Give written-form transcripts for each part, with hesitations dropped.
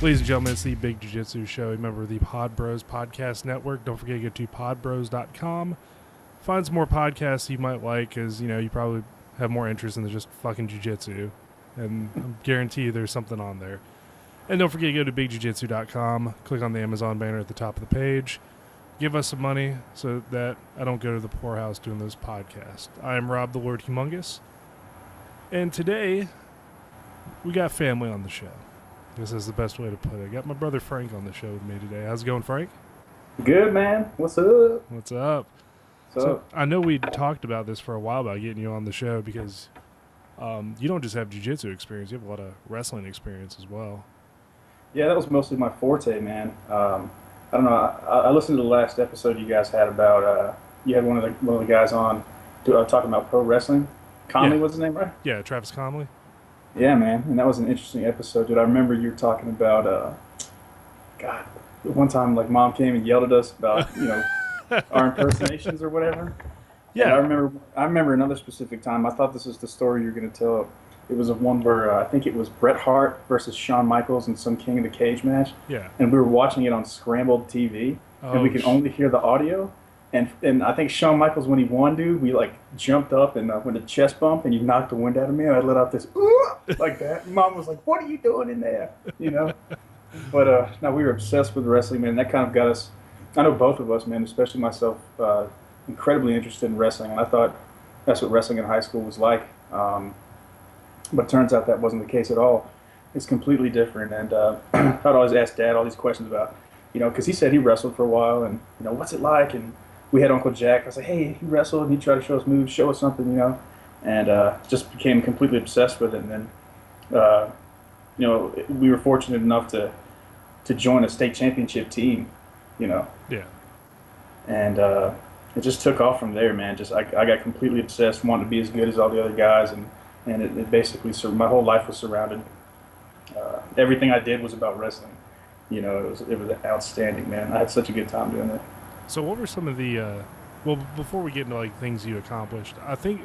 Ladies and gentlemen, it's the Big Jiu-Jitsu Show, a member of the Pod Bros Podcast Network. Don't forget to go to podbros.com. Find some more podcasts you might like, because, you probably have more interest in just fucking jiu-jitsu. And I guarantee you there's something on there. And don't forget to go to bigjujitsu.com. Click on the Amazon banner at the top of the page. Give us some money so that I don't go to the poorhouse doing this podcast. I am Rob the Lord Humongous. And today, we got family on the show. This is the best way to put it. I got my brother Frank on the show with me today. How's it going, Frank? Good, man. What's up? What's up? So I know we talked about this for a while about getting you on the show because you don't just have jiu-jitsu experience. You have a lot of wrestling experience as well. Yeah, that was mostly my forte, man. I don't know. I listened to the last episode you guys had about. You had one of the guys on talking about pro wrestling. Conley was his name, right? Yeah, Travis Conley. Yeah, man, and that was an interesting episode, dude. I remember you were talking about, God, one time, like, Mom came and yelled at us about, our impersonations or whatever. Yeah. And I remember another specific time. I thought this was the story you were going to tell. It was one where I think it was Bret Hart versus Shawn Michaels in some King of the Cage match. Yeah. And we were watching it on scrambled TV, and we could only hear the audio. And I think Shawn Michaels, when he won, dude, we like jumped up and went a chest bump, and you knocked the wind out of me, and I let out this ooh like that. And Mom was like, "What are you doing in there?" But no, we were obsessed with wrestling, man. That kind of got us. I know both of us, man, especially myself, incredibly interested in wrestling, and I thought that's what wrestling in high school was like. But it turns out that wasn't the case at all. It's completely different, and I'd always ask Dad all these questions about, because he said he wrestled for a while, and what's it like, and we had Uncle Jack. I was like, hey, he wrestled, and he tried to show us moves, show us something, and just became completely obsessed with it. And then, we were fortunate enough to join a state championship team, Yeah. And it just took off from there, man. I got completely obsessed, wanting to be as good as all the other guys, and it basically, my whole life was surrounded. Everything I did was about wrestling. It was outstanding, man. I had such a good time doing it. So what were some of the, before we get into like things you accomplished, I think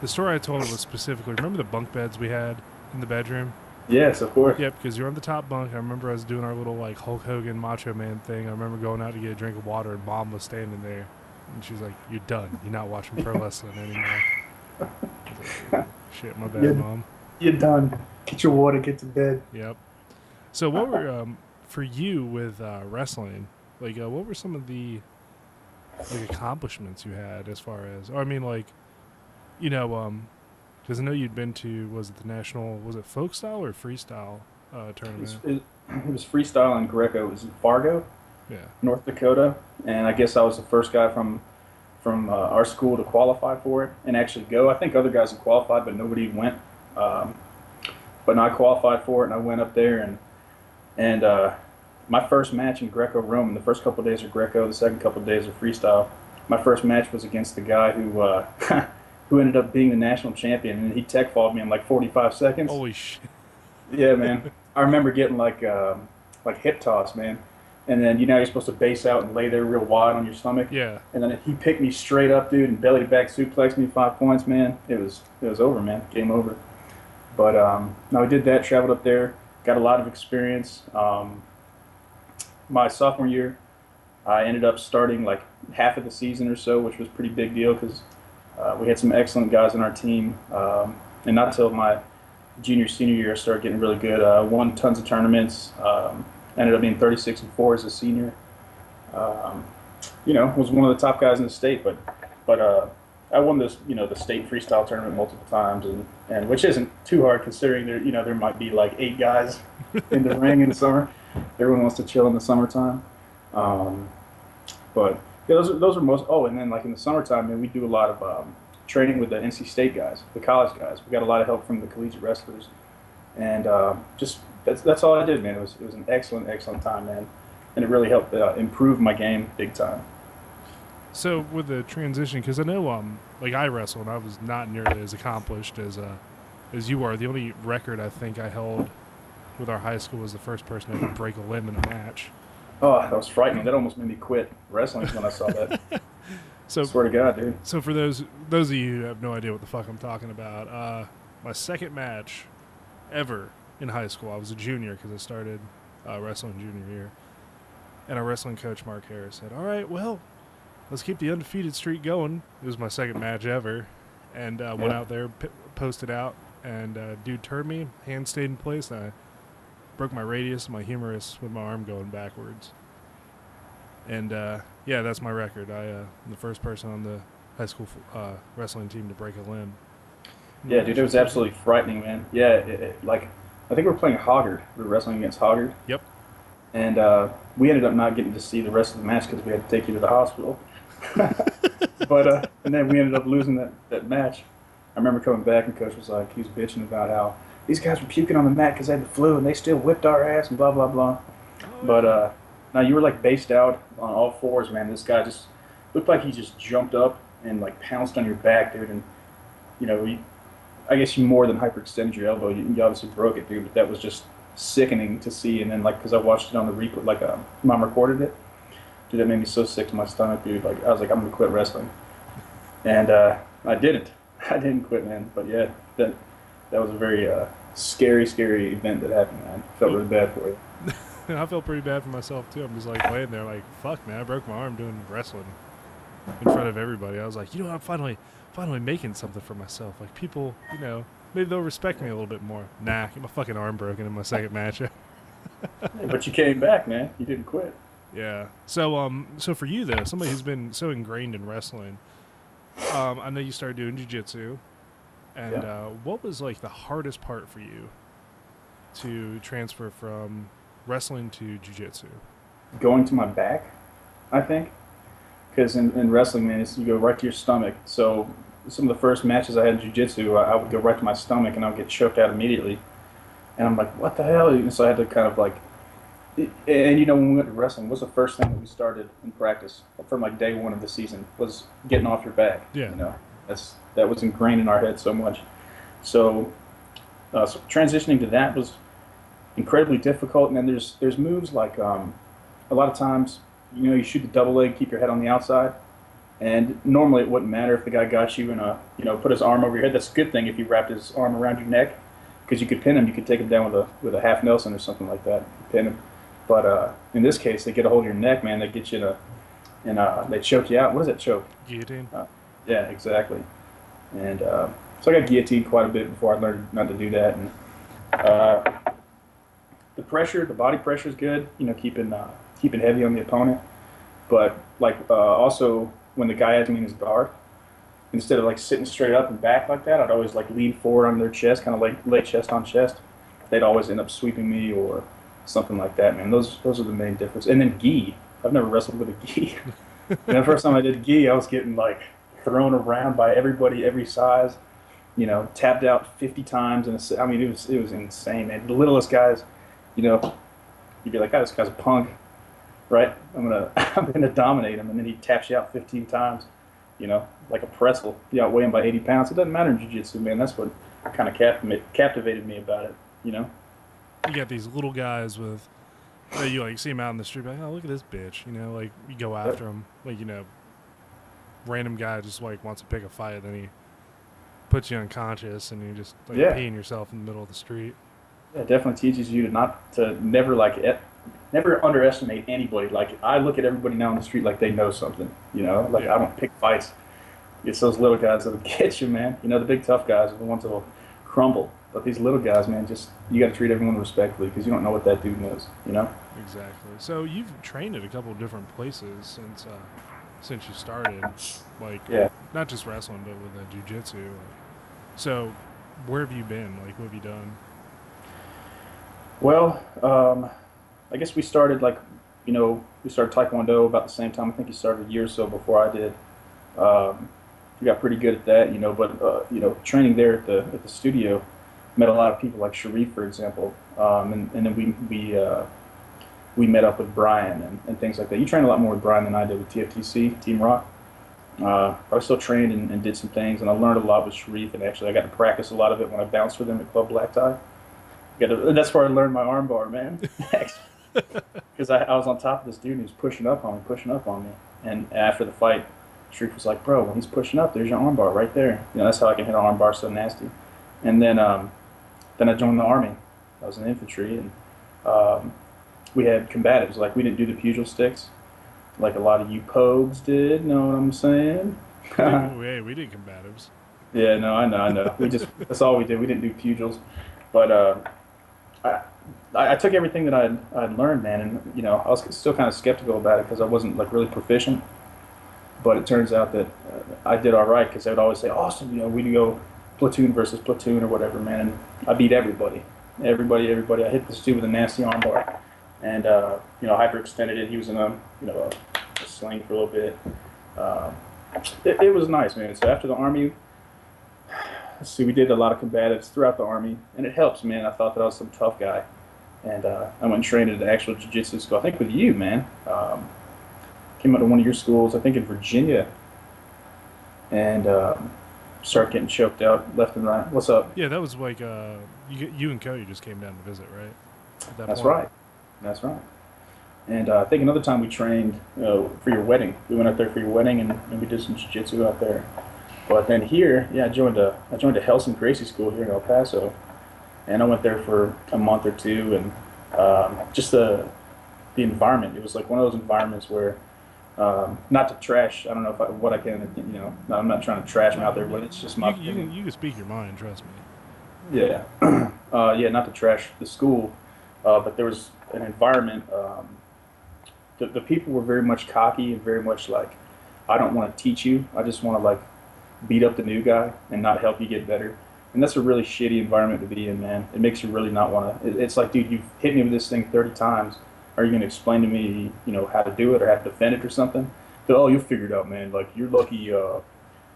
the story I told was specifically, remember the bunk beds we had in the bedroom? Yes, of course. Yep, because you're on the top bunk. I remember us doing our little like Hulk Hogan Macho Man thing. I remember going out to get a drink of water, and Mom was standing there, and she was like, "You're done. You're not watching pro wrestling anymore." Like, shit, my bad, Mom. You're done. Get your water, get to bed. Yep. So what were, for you with wrestling, like, what were some of the accomplishments you had as far as, because I know you'd been to, was it the national, was it folk style or freestyle tournament? It was freestyle and Greco. It was in Fargo, North Dakota, and I guess I was the first guy from our school to qualify for it and actually go. I think other guys had qualified, but nobody went. But no, I qualified for it, and I went up there, and my first match in Greco-Roman, the first couple of days are Greco, the second couple of days are freestyle. My first match was against the guy who who ended up being the national champion, and he tech falled me in like 45 seconds. Holy shit. Yeah, man. I remember getting like hip toss, man. And then, you're supposed to base out and lay there real wide on your stomach. Yeah. And then he picked me straight up, dude, and belly to back suplexed me 5 points, man. It was over, man. Game over. But no, I did that, traveled up there, got a lot of experience. My sophomore year, I ended up starting like half of the season or so, which was a pretty big deal because we had some excellent guys on our team. And not till my senior year, I started getting really good. Won tons of tournaments. Ended up being 36-4 as a senior. Was one of the top guys in the state, but I won this, the state freestyle tournament multiple times, and which isn't too hard considering there might be like 8 guys in the ring in the summer. Everyone wants to chill in the summertime. But yeah, those are most. Oh, and then like in the summertime, man, we do a lot of training with the NC State guys, the college guys. We got a lot of help from the collegiate wrestlers, and just that's all I did, man. It was an excellent time, man, and it really helped improve my game big time. So with the transition, because I know like I wrestled, and I was not nearly as accomplished as you are. The only record I think I held with our high school was the first person to ever break a limb in a match. Oh, that was frightening. That almost made me quit wrestling when I saw that. So, swear to God, dude. So for those of you who have no idea what the fuck I'm talking about, my second match ever in high school, I was a junior because I started wrestling junior year. And our wrestling coach, Mark Harris, said, all right, well, let's keep the undefeated streak going. It was my second match ever. And went out there, posted out, and dude turned me, hand stayed in place, and I broke my radius, my humerus, with my arm going backwards. And, yeah, that's my record. I'm the first person on the high school wrestling team to break a limb. Yeah, dude, it was absolutely frightening, man. Yeah, like, I think we were playing Hoggard. We were wrestling against Hoggard. Yep. And we ended up not getting to see the rest of the match because we had to take you to the hospital. But and then we ended up losing that match. I remember coming back and Coach was like, he was bitching about how these guys were puking on the mat because they had the flu and they still whipped our ass and blah, blah, blah. But now you were like based out on all fours, man. This guy just looked like he just jumped up and like pounced on your back, dude. And, you know, I guess you more than hyperextended your elbow. You obviously broke it, dude, but that was just sickening to see. And then, like, because I watched it on the replay, like, Mom recorded it. Dude, that made me so sick to my stomach, dude. Like, I was like, I'm going to quit wrestling. And I didn't. I didn't quit, man. But, yeah, that was a very scary event that happened, man. I felt really bad for you. I felt pretty bad for myself, too. I'm just, like, laying there like, fuck, man, I broke my arm doing wrestling in front of everybody. I was like, you know, I'm finally making something for myself. Like, people, you know, maybe they'll respect me a little bit more. Nah, get my fucking arm broken in my second match. But you came back, man. You didn't quit. Yeah. So for you, though, somebody who's been so ingrained in wrestling, I know you started doing jiu-jitsu, and what was, like, the hardest part for you to transfer from wrestling to jiu-jitsu? Going to my back, I think. Because in wrestling, man, you go right to your stomach. So some of the first matches I had in jiu-jitsu, I would go right to my stomach and I would get choked out immediately. And I'm like, what the hell? And so I had to kind of like, and you know, when we went to wrestling, what's the first thing that we started in practice from like day one of the season was getting off your back. Yeah. You know, that was ingrained in our head so much. So transitioning to that was incredibly difficult. And then there's moves like a lot of times, you know, you shoot the double leg, keep your head on the outside, and normally it wouldn't matter if the guy got you and put his arm over your head. That's a good thing if he wrapped his arm around your neck, because you could pin him. You could take him down with a half Nelson or something like that, pin him. But in this case, they get a hold of your neck, man. They get you they choke you out. What is that choke? Guillotine. Yeah, exactly. And so I got guillotined quite a bit before I learned not to do that. And the body pressure is good. You know, keeping heavy on the opponent, but like also when the guy has me in his guard, instead of like sitting straight up and back like that, I'd always like lean forward on their chest, kind of like lay chest on chest. They'd always end up sweeping me or something like that, man. Those are the main difference. And then gi, I've never wrestled with a gi. The first time I did gi, I was getting like thrown around by everybody, every size. You know, tapped out 50 times, and I mean it was insane, man. The littlest guys, you know, you'd be like, oh, this guy's a punk. Right, I'm gonna dominate him, and then he taps you out 15 times, you know, like a pretzel. You outweigh him by 80 pounds. It doesn't matter in jiu-jitsu, man. That's what kind of captivated me about it, you know. You got these little guys with, you like see them out in the street, like, oh, look at this bitch, you know, like you go after him, like, you know, random guy just like wants to pick a fight, then he puts you unconscious, and you just like peeing yourself in the middle of the street. Yeah, it definitely teaches you to never underestimate anybody. Like, I look at everybody now on the street like they know something, you know? Like, I don't pick fights. It's those little guys that'll get you, man. You know, the big tough guys are the ones that'll crumble. But these little guys, man, you got to treat everyone respectfully because you don't know what that dude knows, you know? Exactly. So you've trained at a couple of different places since you started, like, not just wrestling, but with jiu-jitsu. So where have you been? Like, what have you done? Well, I guess we started we started Taekwondo about the same time. I think he started a year or so before I did. We got pretty good at that, you know, but, training there at the studio, met a lot of people like Sharif, for example. And then we met up with Brian and things like that. You train a lot more with Brian than I did with TFTC, Team Rock. I still trained and did some things, and I learned a lot with Sharif, and actually I got to practice a lot of it when I bounced with him at Club Black Tie. That's where I learned my arm bar, man. Because I was on top of this dude, and he was pushing up on me. And after the fight, Sharif was like, bro, when he's pushing up, there's your arm bar right there. You know, that's how I can hit an arm bar so nasty. And then I joined the Army. I was in infantry, and we had combatives. Like we didn't do the pugil sticks, like a lot of you pogues did. Know what I'm saying? We did combatives. Yeah, no, I know. That's all we did. We didn't do pugils, but I, I took everything that I'd learned, man, and I was still kind of skeptical about it because I wasn't like really proficient. But it turns out that I did all right because they would always say, "Awesome, we'd go platoon versus platoon or whatever, man." And I beat everybody. I hit this dude with a nasty armbar, and hyperextended it. He was in a sling for a little bit. Uh, it was nice, man. So after the army, let's see, we did a lot of combatives throughout the army, and it helps, man. I thought that I was some tough guy, and I went and trained at an actual jiu-jitsu school. I think with you, man. Came out to one of your schools, I think in Virginia, and started getting choked out left and right. What's up? Yeah, that was like you and Cody just came down to visit, right? That's right. That's right. And I think another time we trained for your wedding. We went out there for your wedding, and we did some jiu-jitsu out there. But then here, I joined a Helson Gracie school here in El Paso, and I went there for a month or two, and just the environment. It was like one of those environments where, not to trash. I don't know what I can. I'm not trying to trash them out there, but it's just my opinion. You can speak your mind, trust me. Yeah, not to trash the school, but there was an environment. The people were very much cocky and very much like, I don't want to teach you. I just want to like beat up the new guy and not help you get better. And that's a really shitty environment to be in, man. It makes you really not want to. It's like, dude, you've hit me with this thing 30 times. Are you going to explain to me, how to do it or how to defend it or something? But, oh, you'll figure it out, man. Like, you're lucky, you're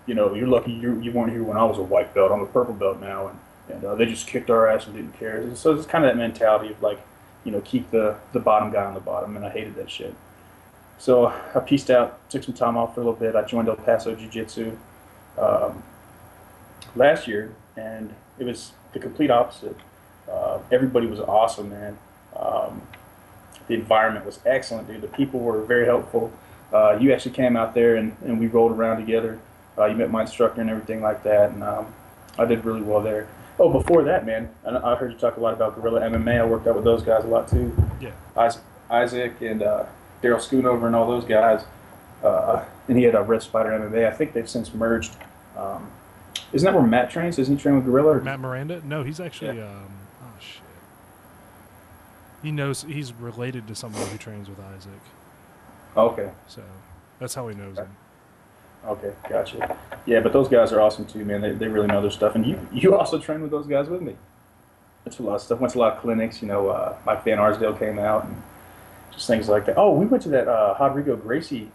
lucky you weren't here when I was a white belt. I'm a purple belt now. And they just kicked our ass and didn't care. And so it's kind of that mentality of like, keep the bottom guy on the bottom. And I hated that shit. So I pieced out, took some time off for a little bit. I joined El Paso Jiu-Jitsu last year, and it was the complete opposite. Everybody was awesome, man. The environment was excellent, dude. The people were very helpful. You actually came out there, and we rolled around together. You met my instructor and everything like that, and I did really well there. Oh, before that, man, I heard you talk a lot about Guerrilla MMA. I worked out with those guys a lot, too. Yeah. Isaac and Daryl Schoonover and all those guys. And he had a Red Spider MMA. I think they've since merged. Isn't that where Matt trains? Isn't he training with Guerrilla? Matt Miranda? No, he's actually... Yeah. Oh, shit. He's related to somebody who trains with Isaac. Okay. So that's how he knows him. Okay, gotcha. Yeah, but those guys are awesome too, man. They really know their stuff. And you also trained with those guys with me. Went to a lot of stuff. Went to a lot of clinics. Mike Van Arsdale came out and just things like that. Oh, we went to that Rodrigo Gracie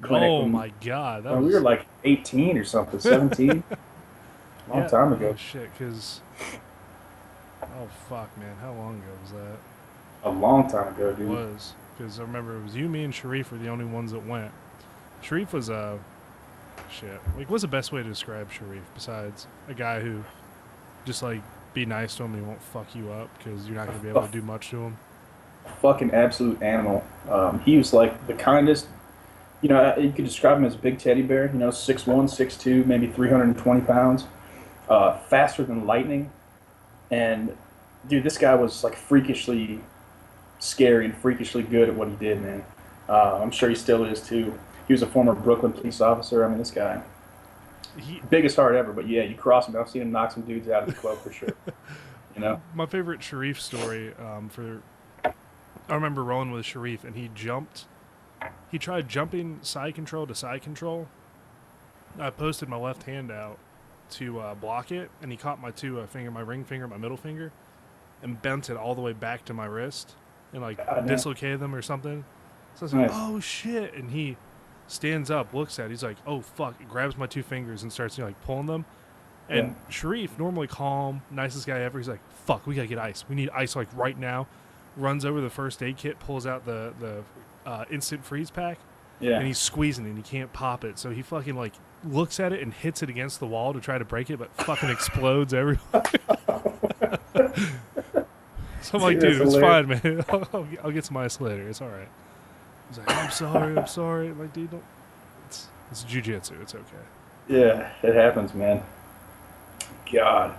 clinic. Oh my God, we were like 18 or something, 17. Long time ago. Oh shit, because oh fuck, man, how long ago was that? A long time ago, dude. It was, because I remember it was you, me, and Sharif were the only ones that went. Sharif was shit. Like, what's the best way to describe Sharif besides a guy who just like be nice to him and he won't fuck you up because you're not gonna be able to do much to him? Fucking absolute animal. He was like the kindest. You could describe him as a big teddy bear. 6'1", 6'2", maybe 320 pounds. Faster than lightning. And dude, this guy was like freakishly scary and freakishly good at what he did, man. I'm sure he still is too. He was a former Brooklyn police officer. I mean, this guy, biggest heart ever. But yeah, you cross him. I've seen him knock some dudes out of the club for sure. My favorite Sharif story I remember rolling with Sharif, and he tried jumping side control to side control. I posted my left hand out to block it, and he caught my my ring finger, my middle finger, and bent it all the way back to my wrist, and dislocated them or something. So I was like, oh shit, and he stands up, looks at it, he's like, oh fuck, grabs my two fingers and starts pulling them. And Sharif, normally calm, nicest guy ever, he's like, fuck, we gotta get ice. We need ice like right now. Runs over the first aid kit, pulls out the instant freeze pack, and he's squeezing it and he can't pop it. So he fucking looks at it and hits it against the wall to try to break it, but fucking explodes everywhere. So I'm like, dude, it's fine, man. I'll get some ice later. It's all right. He's like, I'm sorry. I'm like, dude, don't. It's jiu-jitsu. It's okay. Yeah, it happens, man. God.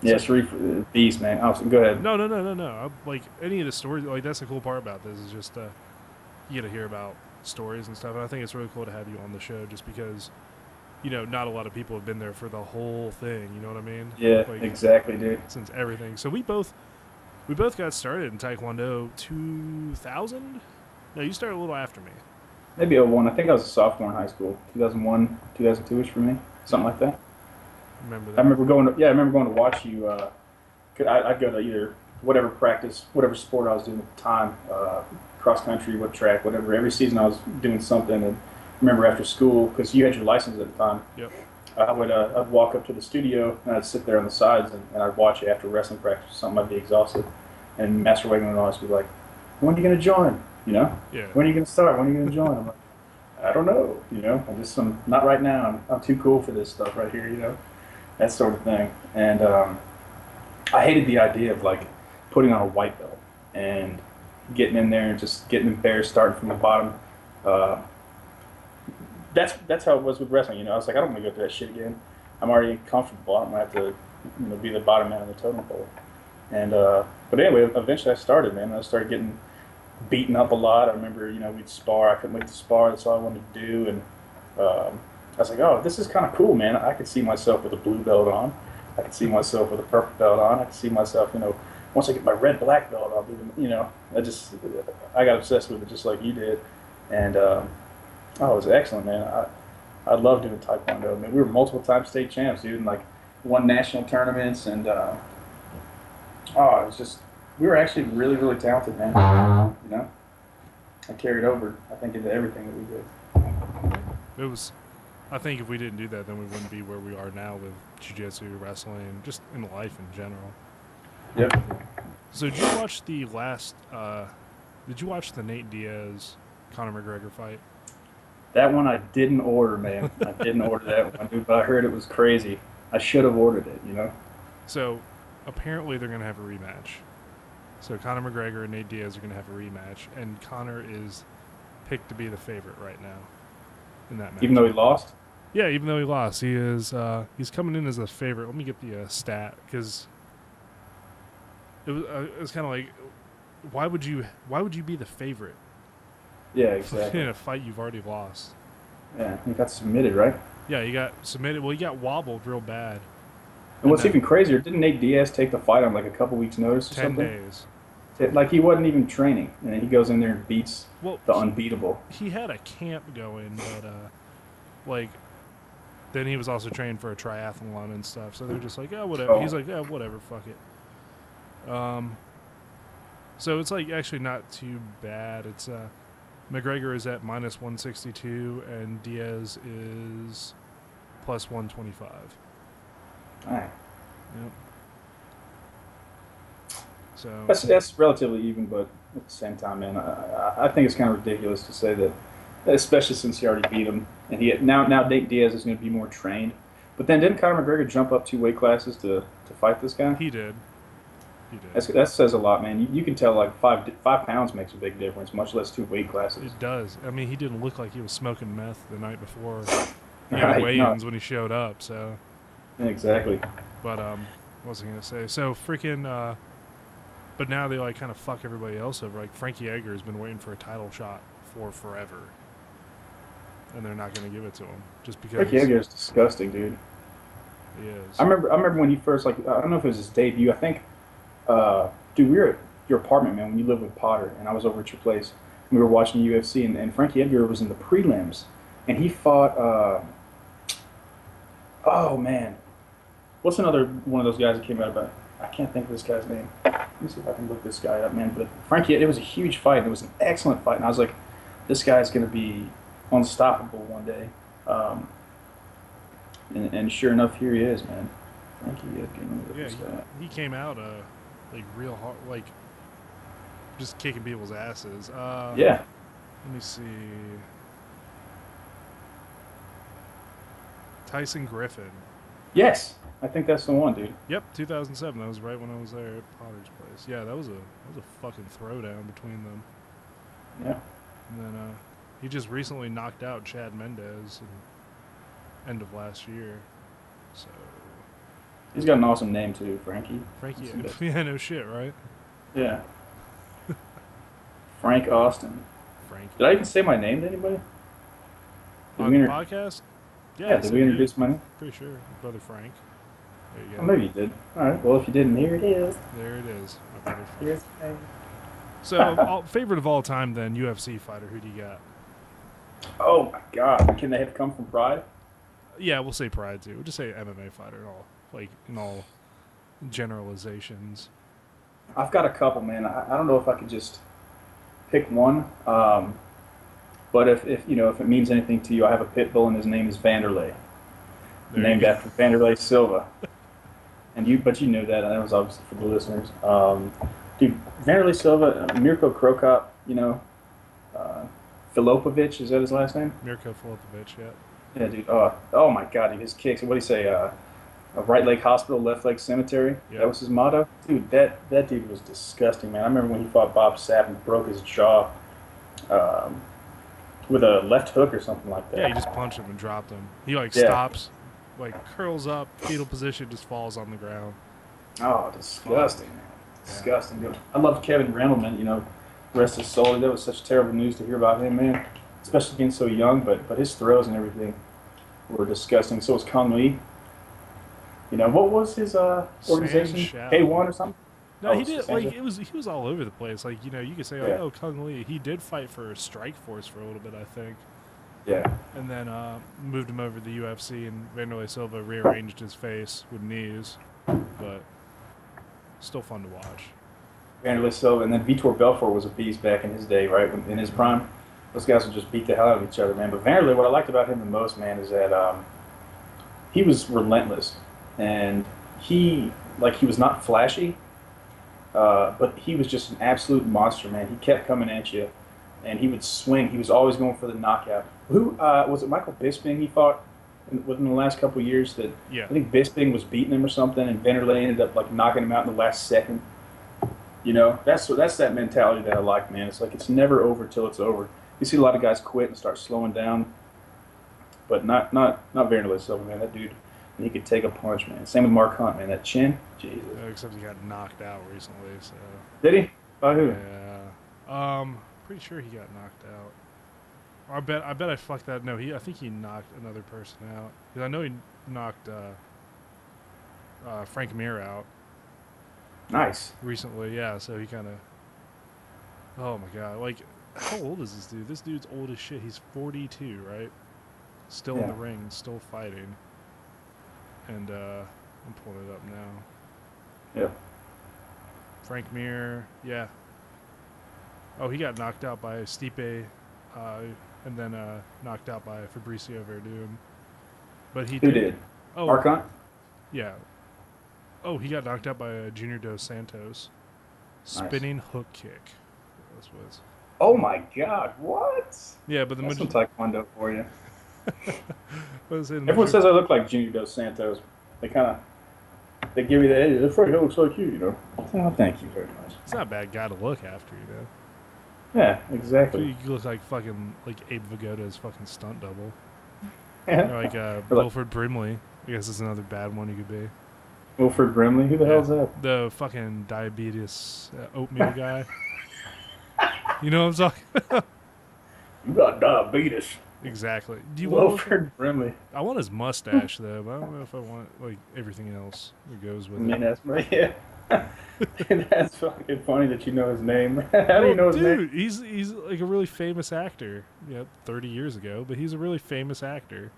Yeah, So, Sharif, beast, man. Oh, go ahead. no. Like any of the stories, like that's the cool part about this is just you get to hear about stories and stuff. And I think it's really cool to have you on the show, just because not a lot of people have been there for the whole thing. You know what I mean? Yeah, Like exactly, dude. since everything. So we both got started in Taekwondo 2000. No, you started a little after me. Maybe '01. I think I was a sophomore in high school. 2001, 2002ish for me, something Yeah, like that. remember I that. remember going. I remember going to watch you. I'd go to either whatever practice, whatever sport I was doing at the time, cross country, what track, whatever. Every season I was doing something, and I remember after school because you had your license at the time. Yep. I'd walk up to the studio and I'd sit there on the sides and I'd watch you after wrestling practice or something. I'd be exhausted, and Master Wegman would always be like, "When are you going to join? Yeah. When are you going to start? When are you going to join?" I'm like, "I don't know. I'm not right now. I'm too cool for this stuff right here. That sort of thing." And I hated the idea of like putting on a white belt and getting in there and just getting embarrassed starting from the bottom. Uh, that's how it was with wrestling. I was like, I don't want to go through that shit again. I'm already comfortable. I don't have to, be the bottom man of the totem pole. And but anyway, eventually I started, man. I started getting beaten up a lot. I remember, we'd spar. I couldn't wait to spar. That's all I wanted to do. And I was like, oh, this is kind of cool, man. I could see myself with a blue belt on. I could see myself with a purple belt on. I could see myself, once I get my red black belt, I'll be, I got obsessed with it just like you did. And oh, it was excellent, man. I love doing Taekwondo. I mean, we were multiple time state champs, dude, and like won national tournaments. And it was just, we were actually really, really talented, man. I carried over, I think, into everything that we did. It was. I think if we didn't do that, then we wouldn't be where we are now with jiu-jitsu, wrestling, just in life in general. Yep. So did you watch the last? Did you watch the Nate Diaz Conor McGregor fight? That one I didn't order, man. I didn't order that one, dude, but I heard it was crazy. I should have ordered it. So apparently they're going to have a rematch. So Conor McGregor and Nate Diaz are going to have a rematch, and Conor is picked to be the favorite right now in that match. Even though he lost? Yeah, even though he lost, he is. He's coming in as a favorite. Let me get the stat, because it was kind of like, why would you be the favorite? Yeah, exactly. In a fight you've already lost. Yeah, he got submitted, right? Yeah, he got submitted. Well, he got wobbled real bad. And what's even crazier, didn't Nate Diaz take the fight on like a couple weeks' notice or 10 something? 10 days. Like he wasn't even training, and then he goes in there and beats the unbeatable. He had a camp going, but like then he was also trained for a triathlon and stuff. So they're just like, oh, whatever. Oh. He's like, yeah, whatever, fuck it. So it's like actually not too bad. It's McGregor is at -162 and Diaz is +125. All right. Yep. So that's relatively even, but at the same time, man, I think it's kind of ridiculous to say that, especially since he already beat him, and now Nate Diaz is going to be more trained. But then didn't Conor McGregor jump up 2 weight classes to fight this guy? He did. That says a lot, man. You can tell like 5 pounds makes a big difference, much less 2 weight classes. It does. I mean, he didn't look like he was smoking meth the night before right, weigh-ins when he showed up. So exactly. But what was I gonna say? So freaking. But now they like kind of fuck everybody else over. Like Frankie Edgar has been waiting for a title shot for forever, and they're not going to give it to him just because. Frankie Edgar is disgusting, dude. He is. I remember when he first I don't know if it was his debut. I think, dude, we were at your apartment, man, when you lived with Potter, and I was over at your place. And we were watching UFC, and Frankie Edgar was in the prelims, and he fought. Oh man, what's another one of those guys that came out about? I can't think of this guy's name. Let me see if I can look this guy up, man. But Frankie, it was a huge fight. It was an excellent fight. And I was like, this guy's going to be unstoppable one day. And sure enough, here he is, man. Frankie, he came out like real hard, like just kicking people's asses. Yeah. Let me see. Tyson Griffin. Yes. I think that's the one, dude. Yep, 2007. That was right when I was there at Potter's place. Yeah, that was a fucking throwdown between them. Yeah. And then he just recently knocked out Chad Mendez end of last year. So He's got an awesome name too, Frankie. Frankie, yeah, no shit, right? Yeah, Frank Austin. Frankie. Did I even say my name to anybody? On the podcast? Yeah, did we introduce my name? Pretty sure. Brother Frank. There you go. Oh, maybe you did. All right. Well, if you didn't, here it is. There it is. My brother Frank. Here's the name. So, favorite of all time, then, UFC fighter. Who do you got? Oh my God! Can they have come from Pride? Yeah, we'll say Pride too. We'll just say MMA fighter in all generalizations. I've got a couple, man. I don't know if I could just pick one. But if it means anything to you, I have a pit bull and his name is Vanderlei, named after Vanderlei Silva. But you knew that. That was obviously for the listeners. Dude, Vanderlei Silva, Mirko Krokop, Filopovich, is that his last name? Mirko Filopovich, yeah. Yeah, dude. Oh my God, dude. His kicks. What do you say? A right leg hospital, left leg cemetery. Yep. That was his motto. Dude, that dude was disgusting, man. I remember when he fought Bob Sapp and broke his jaw with a left hook or something like that. Yeah, he just punched him and dropped him. He stops, curls up, fetal position, just falls on the ground. Oh, disgusting, man. Disgusting. Yeah. I love Kevin Randleman, rest his soul. That was such terrible news to hear about him, man. Especially being so young, but his throws and everything were disgusting. So was Kung Lee. What was his organization? K1 or something? No, he did. He was all over the place. You could say, oh, Kung Lee. He did fight for Strikeforce for a little bit, I think. Yeah. And then moved him over to the UFC, and Vanderlei Silva rearranged his face with knees, but still fun to watch. Vanderlei Silva, and then Vitor Belfort was a beast back in his day, right? In his prime. Those guys would just beat the hell out of each other, man. But Vanderlei, what I liked about him the most, man, is that he was relentless. And he was not flashy, but he was just an absolute monster, man. He kept coming at you, and he would swing. He was always going for the knockout. Who was it? Michael Bisping he fought within the last couple of years. I think Bisping was beating him or something, and Vanderlei ended up knocking him out in the last second. That's that mentality that I like, man. It's it's never over till it's over. You see a lot of guys quit and start slowing down, but not Vanderlei Silva, man. That dude. And he could take a punch, man. Same with Mark Hunt, man. That chin, Jesus. Except he got knocked out recently. So. Did he? By who? Yeah. Pretty sure he got knocked out. I bet I fucked that. No, I think he knocked another person out. Because I know he knocked Frank Mir out. Nice. Recently, yeah. So he kind of. Oh my God! How old is this dude? This dude's old as shit. He's 42, right? Still in the ring, still fighting. And I'm pulling it up now. Yeah. Frank Mir, yeah. Oh, he got knocked out by Stipe, and then knocked out by Fabricio Verdum. But Who did? Oh, Mark Hunt? Yeah. Oh, he got knocked out by Junior Dos Santos. Spinning hook kick. This was. Oh my God! What? Yeah, but that's some taekwondo for you. Everyone says I look like Junior Dos Santos. They give me that. Hey, that Frank looks like you, Oh, thank you very much. It's not a bad guy to look after, Yeah, exactly. You look like Abe Vigoda's fucking stunt double. Yeah. Or Wilford Brimley. I guess it's another bad one you could be. Wilford Brimley? Who the hell's that? The fucking diabetes oatmeal guy. You know what I'm talking about? You got diabetes. Exactly. Wilford Brimley. I want his mustache though, but I don't know if I want everything else that goes with it. That's fucking funny that you know his name. How do you know his name? Dude, he's a really famous actor. 30 years ago, but he's a really famous actor.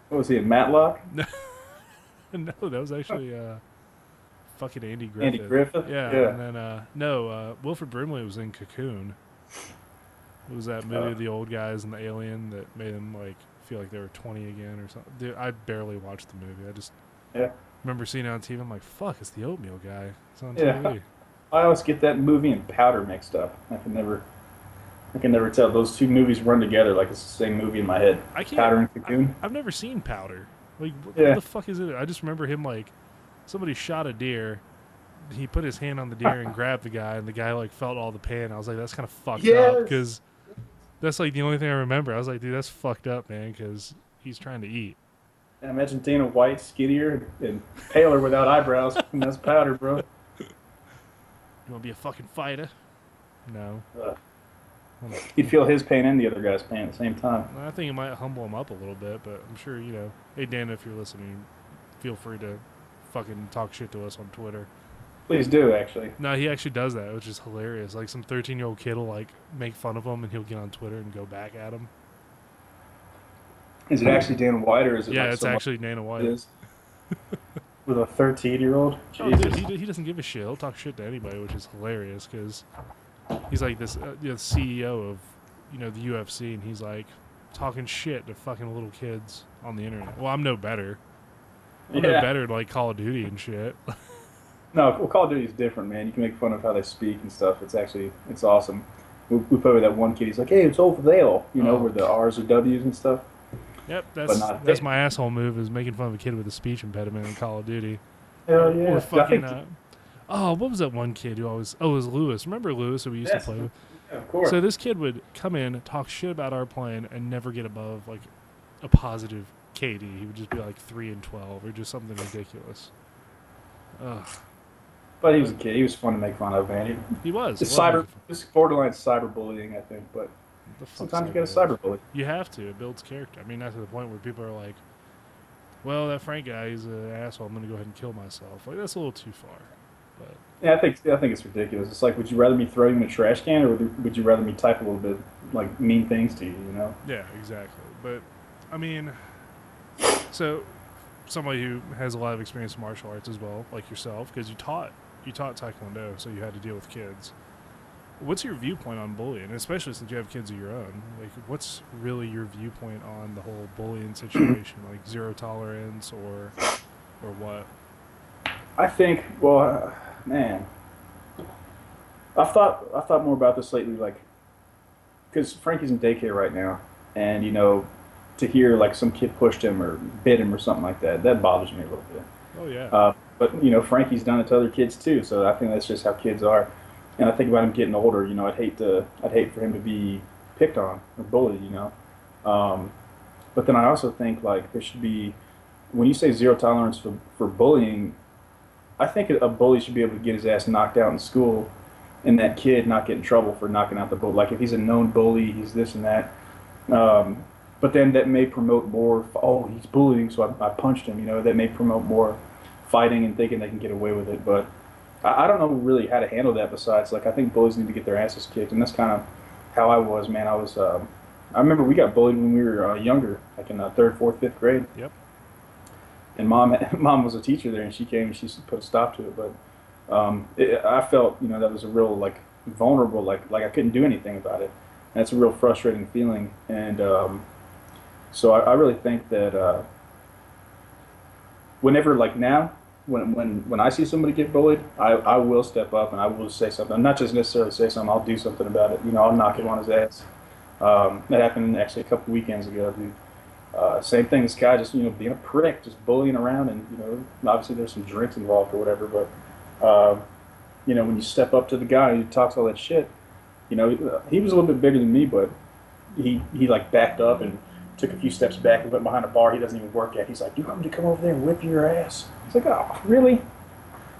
What was he, Matlock? No, that was actually fucking Andy Griffith. Andy Griffith? Yeah. And then Wilford Brimley was in Cocoon. It was that movie of the old guys and the alien that made them feel like they were 20 again or something. Dude, I barely watched the movie. I just remember seeing it on TV. I'm like, fuck, it's the oatmeal guy. It's on TV. I always get that movie and Powder mixed up. I can never tell. Those two movies run together like it's the same movie in my head. Powder and Cocoon. I've never seen Powder. What the fuck is it? I just remember him somebody shot a deer. He put his hand on the deer and grabbed the guy, and the guy felt all the pain. I was like, that's kind of fucked up because that's the only thing I remember. I was like, dude, that's fucked up, man, because he's trying to eat. And imagine Dana White, skinnier and paler without eyebrows, and that's powder, bro. You want to be a fucking fighter? No. Uh, He'd feel his pain and the other guy's pain at the same time. I think it might humble him up a little bit, but I'm sure, hey, Dana, if you're listening, feel free to fucking talk shit to us on Twitter. Please do, actually. No, he actually does that, which is hilarious. Like, some 13-year-old kid will, like, make fun of him, and he'll get on Twitter and go back at him. Is it actually Dana White, or is it yeah, like it's actually Dana White. Is? With a 13-year-old? Oh, dude, he doesn't give a shit. He'll talk shit to anybody, which is hilarious, because he's like this CEO of, the UFC, and he's like talking shit to fucking little kids on the internet. Well, I'm no better. I'm no better to like Call of Duty and shit. No, well, Call of Duty is different, man. You can make fun of how they speak and stuff. It's awesome. We play with that one kid. He's like, hey, it's over there, where the R's or W's and stuff. Yep, that's my asshole move, is making fun of a kid with a speech impediment in Call of Duty. Hell yeah. Or fucking, what was that one kid who always, it was Lewis. Remember Lewis, who we used to play with? Yeah, of course. So this kid would come in, talk shit about our plane, and never get above, like, a positive KD. He would just be like 3 and 12, or just something ridiculous. Ugh. But he was a kid. He was fun to make fun of, man. He was. It's borderline cyberbullying, I think, but sometimes you get a cyberbully. You have to. It builds character. I mean, that's to the point where people are like, well, that Frank guy, he's an asshole. I'm going to go ahead and kill myself. Like, that's a little too far. But yeah, I think it's ridiculous. It's like, would you rather me throw you in a trash can, or would you rather me type a little bit, like, mean things to you, Yeah, exactly. But, I mean, so somebody who has a lot of experience in martial arts as well, like yourself, because you taught Taekwondo, so you had to deal with kids. What's your viewpoint on bullying, especially since you have kids of your own? Like, what's really your viewpoint on the whole bullying situation, like zero tolerance or what? I think, man, I've thought more about this lately, like, because Frankie's in daycare right now, and to hear like some kid pushed him or bit him or something like that bothers me a little bit. Oh yeah. But Frankie's done it to other kids too, so I think that's just how kids are. And I think about him getting older. I'd hate for him to be picked on or bullied. But then I also think like there should be, when you say zero tolerance for bullying, I think a bully should be able to get his ass knocked out in school, and that kid not get in trouble for knocking out the bully. Like if he's a known bully, he's this and that. But then that may promote more. Oh, he's bullying, so I punched him. That may promote more fighting and thinking they can get away with it. But I don't know really how to handle that. Besides, like I think bullies need to get their asses kicked, and that's kind of how I was, man. I remember we got bullied when we were younger, like in 3rd, 4th, 5th grade. Yep. And mom was a teacher there, and she came and she put a stop to it. But I felt that was a real like vulnerable, like I couldn't do anything about it. And that's a real frustrating feeling. And so I really think that whenever like now, when I see somebody get bullied, I will step up and I will say something. Not just necessarily say something. I'll do something about it. I'll knock him on his ass. That happened actually a couple weekends ago, dude. Same thing. This guy just being a prick, just bullying around, and obviously there's some drinks involved or whatever. But when you step up to the guy who talks all that shit, he was a little bit bigger than me, but he like backed up and took a few steps back and went behind a bar he doesn't even work at. He's like, "You want me to come over there and whip your ass?" It's like, "Oh, really?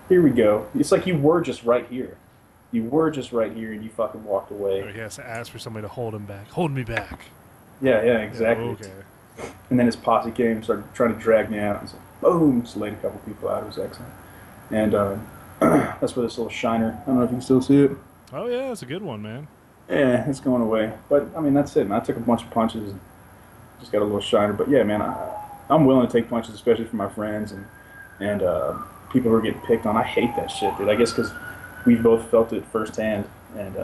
Here we go." It's like you were just right here. You were just right here, and you fucking walked away. He has to ask for somebody to hold him back. Hold me back. Yeah, exactly. Okay. And then his posse came and started trying to drag me out. And so, boom, just laid a couple people out. It was excellent. And that's where this little shiner, I don't know if you can still see it. Oh, yeah, it's a good one, man. Yeah, it's going away. But, I mean, that's it, man. I took a bunch of punches and just got a little shiner. But, yeah, man, I'm willing to take punches, especially from my friends and people who are getting picked on. I hate that shit, dude. I guess because we've both felt it firsthand. And,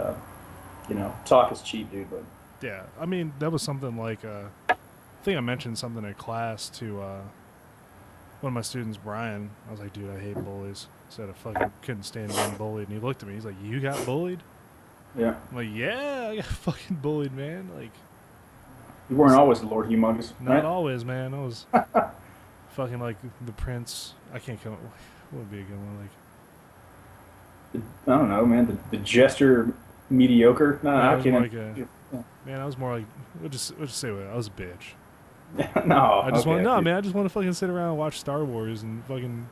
talk is cheap, dude. But yeah, I mean, that was something like, I think I mentioned something in class to one of my students, Brian. I was like, dude, I hate bullies. He said I fucking couldn't stand being bullied. And he looked at me. He's like, you got bullied? Yeah. I'm like, yeah, I got fucking bullied, man. Like, you weren't always the Lord Humongous. Not right? always, man. I was fucking like the Prince. I can't come up. What would be a good one? Like, I don't know, man. The Jester mediocre. No, I can't. Man, I was more like, we'll just say what I was a bitch. No, I just okay. want man. I just want to fucking sit around and watch Star Wars and fucking.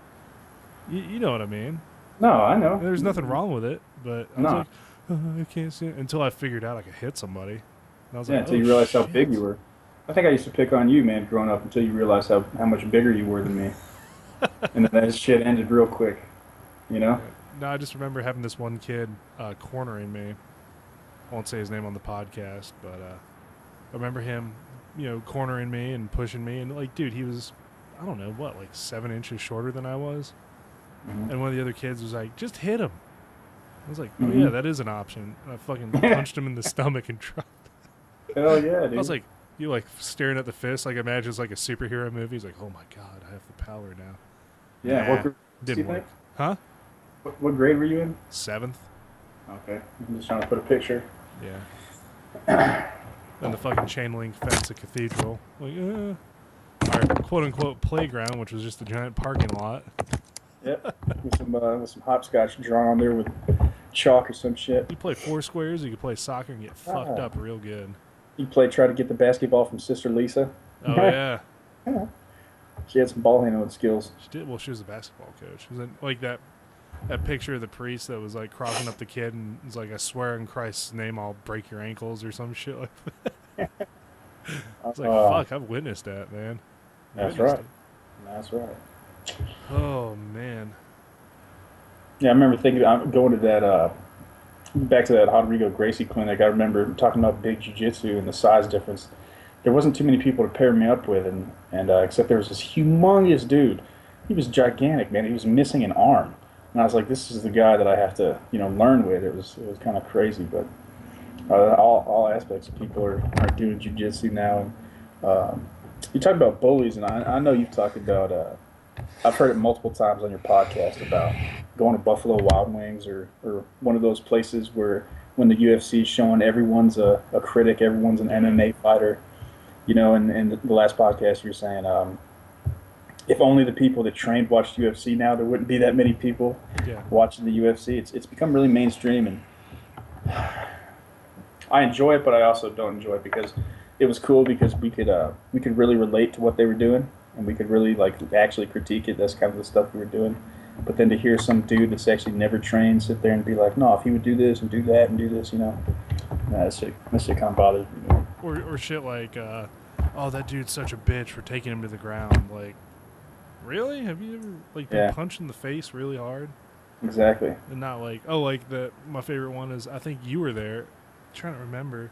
You know what I mean? No, I know. And there's nothing wrong with it, but I was No. like, I can't see it until I figured out I could hit somebody. And I was Yeah, like, until oh you realize how big shit. you were. I think I used to pick on you, man, growing up until you realized how much bigger you were than me. And then that shit ended real quick, you know? No, I just remember having this one kid cornering me. I won't say his name on the podcast, but I remember him, cornering me and pushing me, and like, dude, he was, I don't know what, like 7 inches shorter than I was. Mm-hmm. And one of the other kids was like, just hit him. I was like, oh Mm-hmm. yeah, that is an option. And I fucking punched him in the stomach and dropped. Hell yeah, I was dude. like, you like staring at the fist, like imagine it's like a superhero movie. He's like, oh my god, I have the power now. Yeah, what Nah, grade do you didn't think? work. Huh? What grade were you in? 7th. Okay, I'm just trying to put a picture. Yeah. And the fucking chain link fence at Cathedral. Like, our quote unquote playground, which was just a giant parking lot. Yep, with some hopscotch drawn on there with chalk or some shit. You play four squares, you could play soccer and get fucked Ah. up real good. You try to get the basketball from Sister Lisa. Oh yeah. She had some ball handling skills. She did. Well, she was a basketball coach. Was it like that picture of the priest that was like crossing up the kid and was like, I swear in Christ's name I'll break your ankles or some shit like that. I was like, fuck, I've witnessed that, man. That's right. That's right. Oh man. Yeah, I remember thinking I'm going to that back to that Rodrigo Gracie clinic. I remember talking about big jiu-jitsu and the size difference. There wasn't too many people to pair me up with, and except there was this humongous dude. He was gigantic, man. He was missing an arm, and I was like, "This is the guy that I have to, learn with." It was kind of crazy, but all aspects of people are doing jiu-jitsu now. And you talk about bullies, and I know you've talked about. I've heard it multiple times on your podcast about going to Buffalo Wild Wings or one of those places where when the UFC is showing everyone's a critic, everyone's an MMA fighter. And the last podcast you were saying, if only the people that trained watched UFC now, there wouldn't be that many people watching the UFC. It's become really mainstream, and I enjoy it, but I also don't enjoy it because it was cool because we could really relate to what they were doing, and we could really actually critique it. That's kind of the stuff we were doing. But then to hear some dude that's actually never trained sit there and be like, no, if he would do this and do that and do this, that shit kind of bothers me. Or shit like, oh, that dude's such a bitch for taking him to the ground. Like, really? Have you ever been punched in the face really hard? Exactly. And not like, oh, my favorite one is, I think you were there. I'm trying to remember.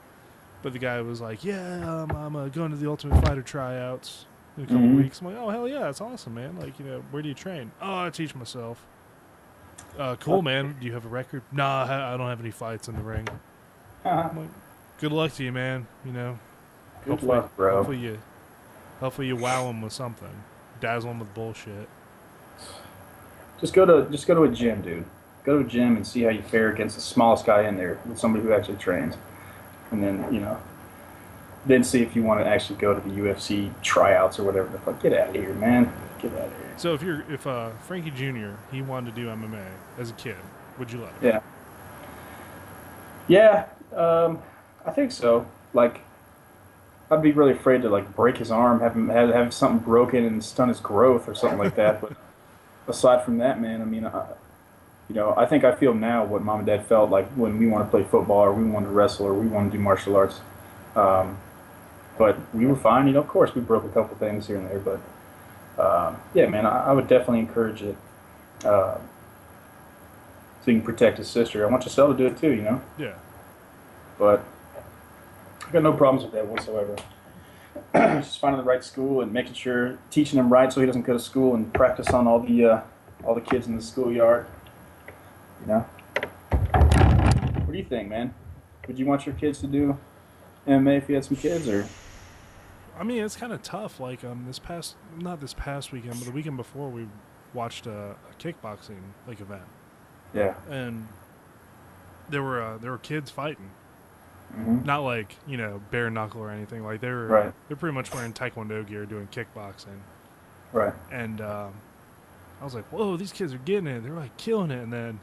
But the guy was like, yeah, I'm going to the Ultimate Fighter tryouts in a couple weeks. I'm like, oh, hell yeah, that's awesome, man. Like, where do you train? Oh, I teach myself. Cool, man. Do you have a record? Nah, I don't have any fights in the ring. I'm like, good luck to you, man. Good luck, bro. Hopefully you wow him with something. Dazzle him with bullshit. Just go to a gym, dude. Go to a gym and see how you fare against the smallest guy in there with somebody who actually trains. And then, then see if you want to actually go to the UFC tryouts or whatever the fuck. Get out of here, man. Get out of here. So if Frankie Jr., he wanted to do MMA as a kid, would you let him? Yeah. Yeah, I think so. I'd be really afraid to break his arm, have something broken and stun his growth or something like that. But aside from that, man, I mean, I think I feel now what mom and dad felt like when we want to play football or we want to wrestle or we want to do martial arts. But we were fine. Of course, we broke a couple things here and there, but yeah, man, I would definitely encourage it. So he can protect his sister. I want Giselle to do it too, Yeah. But I got no problems with that whatsoever. Just finding the right school and making sure teaching him right so he doesn't go to school and practice on all the kids in the schoolyard. What do you think, man? Would you want your kids to do MMA if you had some kids, or? I mean, it's kind of tough. Like not this past weekend, but the weekend before, we watched a kickboxing event. Yeah. And there were kids fighting. Mm-hmm. Not bare knuckle or anything. Like they're pretty much wearing taekwondo gear doing kickboxing. Right. And I was like, whoa, these kids are getting it. They're killing it. And then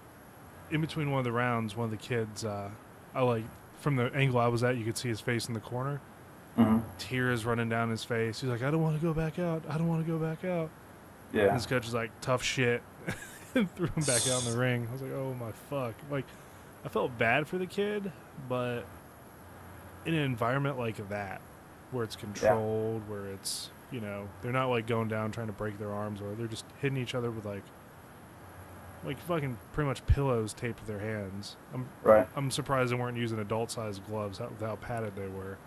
in between one of the rounds, one of the kids, from the angle I was at, you could see his face in the corner. Mm-hmm. Tears running down his face. He's like, I don't want to go back out. I don't want to go back out. Yeah. And his coach is like, tough shit. And threw him back out in the ring. I was like, oh my fuck. Like, I felt bad for the kid, but in an environment like that, where it's controlled, where it's, you know, they're not like going down trying to break their arms, or they're just hitting each other with like fucking pretty much pillows taped to their hands. I'm surprised they weren't using adult-sized gloves with how padded they were.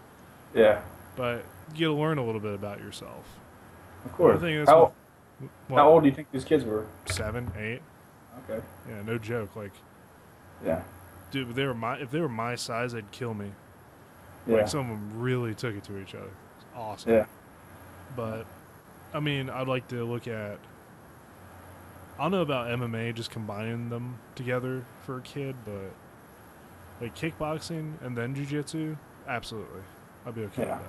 Yeah. But you get to learn a little bit about yourself. Of course. How old do you think these kids were? 7, 8. Okay. Yeah, no joke. Like, yeah, dude, if they were my size, they'd kill me. Yeah. Like, some of them really took it to each other. It's awesome. Yeah. But, I mean, I'd like to look at... I don't know about MMA, just combining them together for a kid, but... Like, kickboxing and then jiu-jitsu, absolutely. I'd be okay with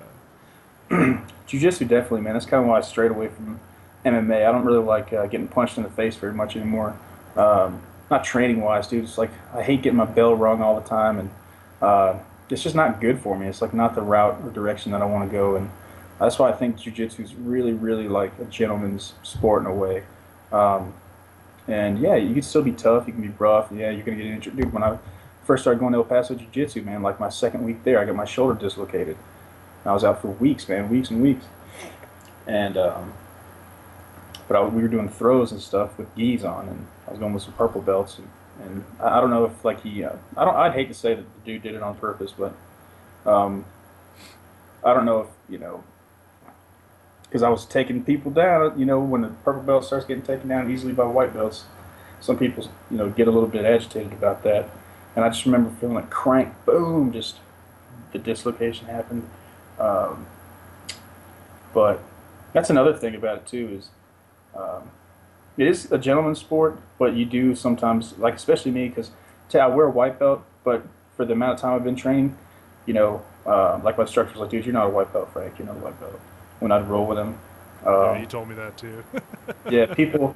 that. Jiu-jitsu, definitely, man. That's kind of why I strayed away from MMA. I don't really like getting punched in the face very much anymore. Not training-wise, dude. It's like I hate getting my bell rung all the time, and it's just not good for me. It's like not the route or direction that I want to go, and that's why I think jiu-jitsu is really, really like a gentleman's sport in a way. And yeah, you can still be tough. You can be rough. Yeah, you're gonna get injured. Dude, when I first started going to El Paso Jiu-Jitsu, man, like my second week there, I got my shoulder dislocated. I was out for weeks, man, weeks and weeks. And we were doing throws and stuff with gis on, and I was going with some purple belts. And I don't know if like I'd hate to say that the dude did it on purpose, but I don't know if because I was taking people down. When the purple belt starts getting taken down easily by white belts, some people get a little bit agitated about that. And I just remember feeling like crank, boom, just the dislocation happened. But that's another thing about it too is it is a gentleman's sport, but you do sometimes, like especially me, because I wear a white belt, but for the amount of time I've been training, like my instructor's like, dude, you're not a white belt, Frank. You're not a white belt. When I'd roll with him. Yeah, you told me that too. Yeah, people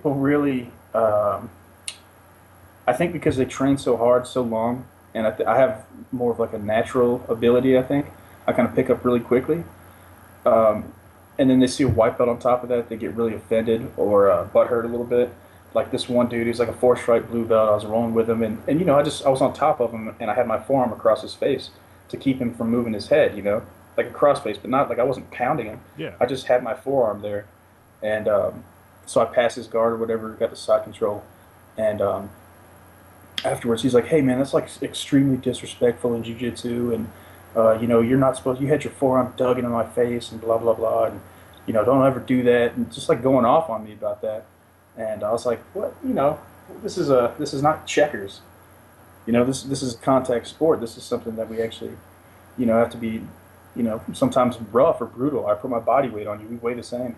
really. I think because they train so hard, so long, and I have more of like a natural ability. I think I kind of pick up really quickly. And then they see a white belt on top of that, they get really offended or butthurt a little bit. Like this one dude, he's like a 4-stripe blue belt. I was rolling with him, and I was on top of him, and I had my forearm across his face to keep him from moving his head, like a crossface, but not like I wasn't pounding him. Yeah. I just had my forearm there, and so I passed his guard or whatever, got the side control, and afterwards he's like, "Hey man, that's like extremely disrespectful in jiu-jitsu, and you're not supposed. You had your forearm dug into my face, and blah blah blah, and don't ever do that," and just like going off on me about that, and I was like, "What? This is not checkers. This is a contact sport. This is something that we actually, have to be." Sometimes rough or brutal. I put my body weight on you. We weigh the same.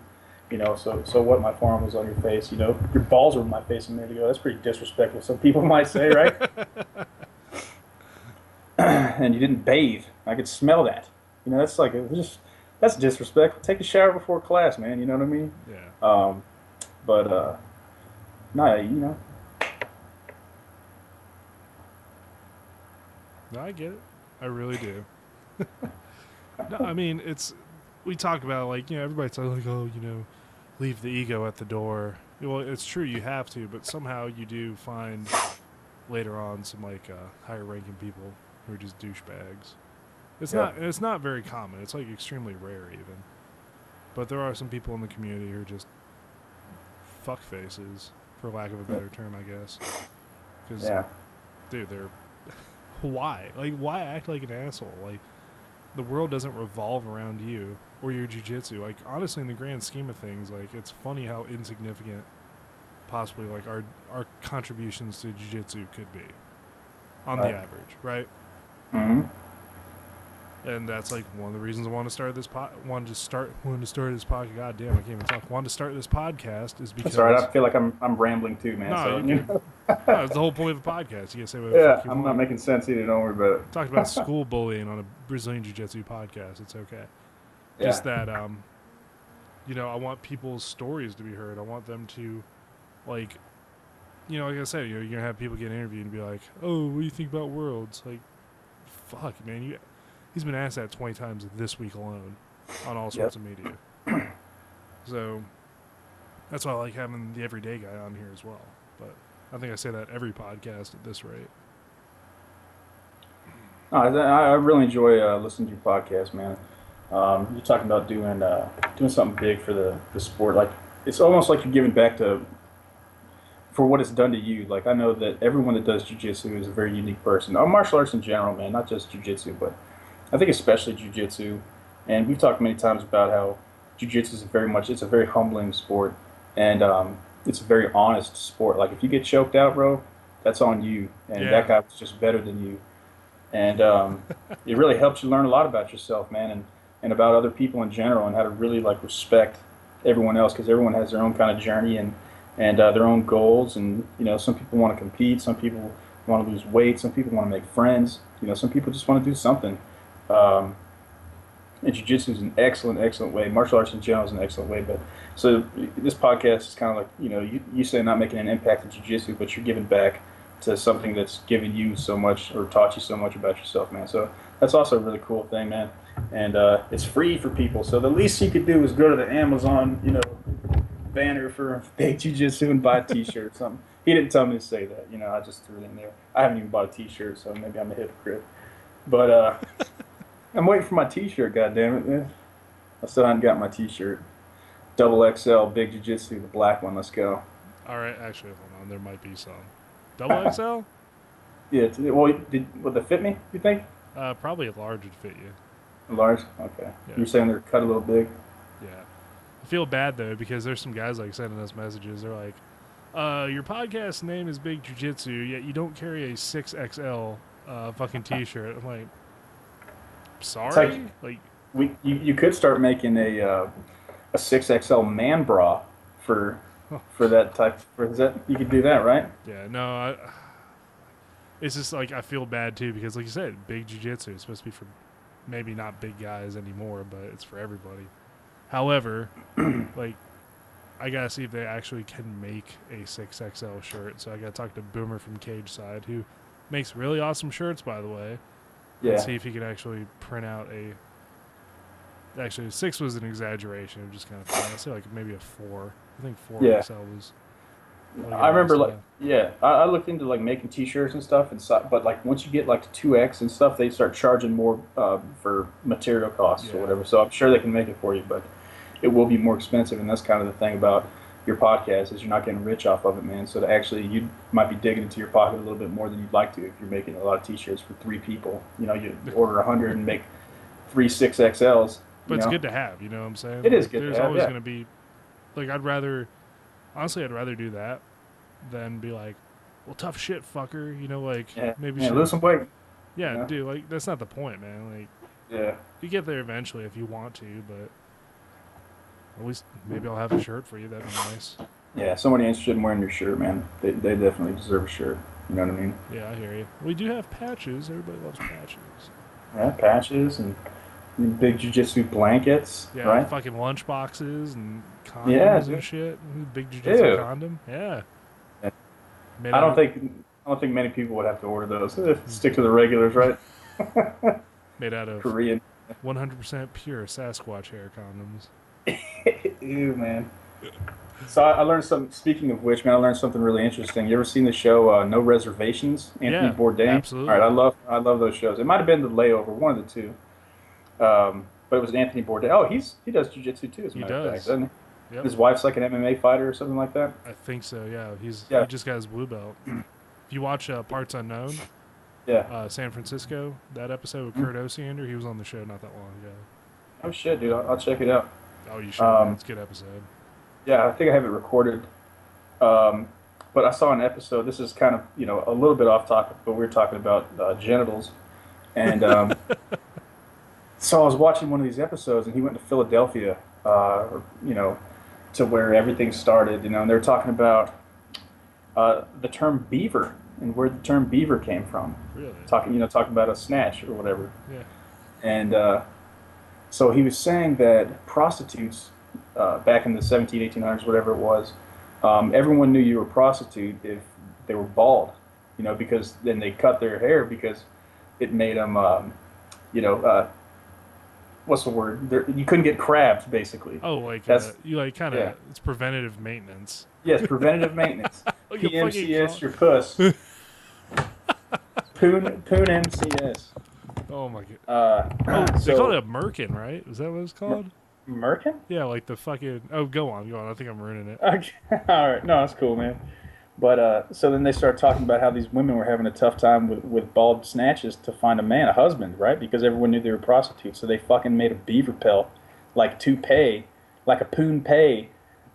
So what? My forearm was on your face. Your balls were in my face a minute ago. That's pretty disrespectful. Some people might say, right? And you didn't bathe. I could smell that. That's like that's disrespectful. Take a shower before class, man. You know what I mean? Yeah. But no, No, I get it. I really do. No, I mean, we talk about like, everybody's like, oh, leave the ego at the door. Well, it's true, you have to, but somehow you do find later on some like higher ranking people who are just douchebags. It's not very common. It's like extremely rare even. But there are some people in the community who are just fuck faces, for lack of a better term, I guess. Because, dude, they're why? Like, why act like an asshole? Like, the world doesn't revolve around you or your jiu-jitsu. Like, honestly, in the grand scheme of things, like, it's funny how insignificant possibly, like, our contributions to jiu-jitsu could be on the average, right? Mm-hmm. And that's, like, one of the reasons I want to start this wanted to start this podcast. God damn, I can't even talk. Wanted to start this podcast is because... That's all right. I feel like I'm rambling too, man. No, no, it's the whole point of a podcast. You gotta say what yeah, I'm not making sense either. Don't worry about it. Talked about school bullying on a Brazilian Jiu-Jitsu podcast. It's okay. Yeah. Just that, I want people's stories to be heard. I want them to, like I said, you're gonna have people get interviewed and be like, "Oh, what do you think about Worlds?" Like, fuck, man, He's been asked that 20 times this week alone on all sorts of media. So that's why I like having the everyday guy on here as well. But I think I say that every podcast at this rate. I really enjoy listening to your podcast, man. You're talking about doing something big for the sport. Like, it's almost like you're giving back for what it's done to you. Like, I know that everyone that does jiu-jitsu is a very unique person. Martial arts in general, man, not just jiu-jitsu, but I think especially jiu-jitsu. And we've talked many times about how jiu-jitsu is it's a very humbling sport, and it's a very honest sport. Like, if you get choked out, bro, that's on you, and that guy was just better than you. And it really helps you learn a lot about yourself, man, and about other people in general, and how to really like respect everyone else, because everyone has their own kind of journey and their own goals. And some people want to compete, some people want to lose weight, some people want to make friends. Some people just want to do something. And jiu-jitsu is an excellent way. Martial arts in general is an excellent way. But so this podcast is kind of like you say not making an impact in jiu-jitsu, but you're giving back to something that's given you so much or taught you so much about yourself, man. So that's also a really cool thing, man. And it's free for people. So the least you could do is go to the Amazon, banner for Big Jiu-Jitsu and buy a T-shirt or something. He didn't tell me to say that. I just threw it in there. I haven't even bought a T-shirt, so maybe I'm a hypocrite. But I'm waiting for my T-shirt, goddammit, man. I still haven't got my T-shirt. Double XL Big Jiu-Jitsu, the black one. Let's go. All right, actually, hold on. There might be some. Double XL? Yeah. Would it fit me, you think? Probably a large would fit you. A large? Okay. Yeah. You're saying they're cut a little big? Yeah. I feel bad, though, because there's some guys like sending us messages. They're like, your podcast name is Big Jiu-Jitsu, yet you don't carry a 6XL fucking T-shirt. I'm like, sorry? You could start making a 6XL man bra for that type. You could do that, right? Yeah, no, it's just like I feel bad too, because like you said, Big Jiu-Jitsu is supposed to be for maybe not big guys anymore, but it's for everybody. However, like, I gotta see if they actually can make a 6XL shirt. So I gotta talk to Boomer from Cage Side, who makes really awesome shirts, by the way. Yeah. And see if he can actually print out Actually, 6 was an exaggeration. It was just kind of funny. I'd say like maybe a 4. I think 4XL was. I remember I looked into like making T-shirts and stuff, but like once you get like to 2X and stuff, they start charging more for material costs or whatever. So I'm sure they can make it for you, but it will be more expensive. And that's kind of the thing about your podcast, is you're not getting rich off of it, man. So you might be digging into your pocket a little bit more than you'd like to if you're making a lot of T-shirts for 3 people. You order 100 and make 3 6XLs. But it's good to have, you know what I'm saying? It is good to have, There's always going to be, like, I'd rather do that than be like, well, tough shit, fucker, maybe lose some weight. Yeah, dude, like, that's not the point, man. Like, you get there eventually if you want to, but at least maybe I'll have a shirt for you. That'd be nice. Yeah, somebody interested in wearing your shirt, man. They definitely deserve a shirt. You know what I mean? Yeah, I hear you. We do have patches. Everybody loves patches. Yeah, patches and big jiu-jitsu blankets, right? Fucking lunch boxes and condoms and shit. Big jiu-jitsu condom. Yeah. I don't think many people would have to order those. Stick to the regulars, right? Made out of Korean 100% pure Sasquatch hair condoms. Ew, man. So I learned something. Speaking of which, man, I learned something really interesting. You ever seen the show No Reservations? Anthony Bourdain. Absolutely. All right, I love those shows. It might have been The Layover, one of the two. But it was Anthony Bourdain. Oh, he does jiu-jitsu too, as a matter of fact, doesn't he? Yep. His wife's like an MMA fighter or something like that. I think so. Yeah, he just got his blue belt. If you watch Parts Unknown, San Francisco, that episode with Kurt Osiander, he was on the show not that long ago. Oh shit, dude! I'll check it out. Oh, you should. It's a good episode. Yeah, I think I have it recorded. But I saw an episode. This is kind of a little bit off topic, but we were talking about genitals, and so I was watching one of these episodes, and he went to Philadelphia, to where everything started, and they were talking about the term beaver and where the term beaver came from. Really? Talking about a snatch or whatever. Yeah. And so he was saying that prostitutes, back in the 1800s, whatever it was, everyone knew you were a prostitute if they were bald, because then they cut their hair because it made them, you know, what's the word? You couldn't get crabs, basically. Oh, like That's you like kind yeah. of it's preventative maintenance. Yes, preventative maintenance. Like a fucking PMCS your puss. Poon MCS. Oh my god. Oh, they called it So a merkin, right? Is that what it's called? Merkin? Yeah, like the fucking. Oh, go on, go on. I think I'm ruining it. Okay. All right. No, that's cool, man. But so then they start talking about how these women were having a tough time with bald snatches to find a man, a husband, right? Because everyone knew they were prostitutes. So they fucking made a beaver pelt, like toupee, like a poon pay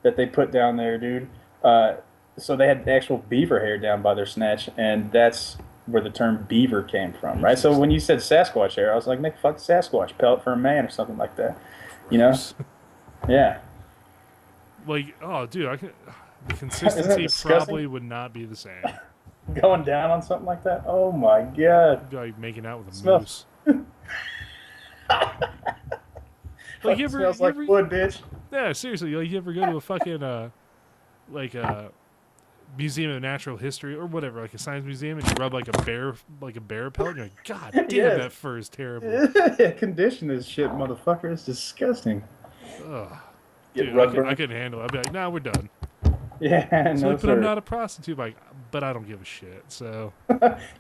that they put down there, dude. So they had actual beaver hair down by their snatch, and that's where the term beaver came from, right? So when you said Sasquatch hair, I was like, make fuck Sasquatch pelt for a man or something like that, you know? Yeah. Like, oh, dude, I can. The Isn't that consistency disgusting? probably would not be the same. Going down on something like that? Oh my god. It'd be like making out with a Smells. moose. Like Smells like wood, bitch. Yeah, seriously, like you ever go to a fucking like a museum of natural history or whatever, like a science museum, and you rub like a bear pelt, and you're like, God damn, Yes. that fur is terrible. Condition this shit, motherfucker. It's disgusting. Ugh. Get Dude, rug I couldn't handle it. I'd be like, nah, we're done. Yeah, So no, like, but I'm sir. not a prostitute. Like, but I don't give a shit. So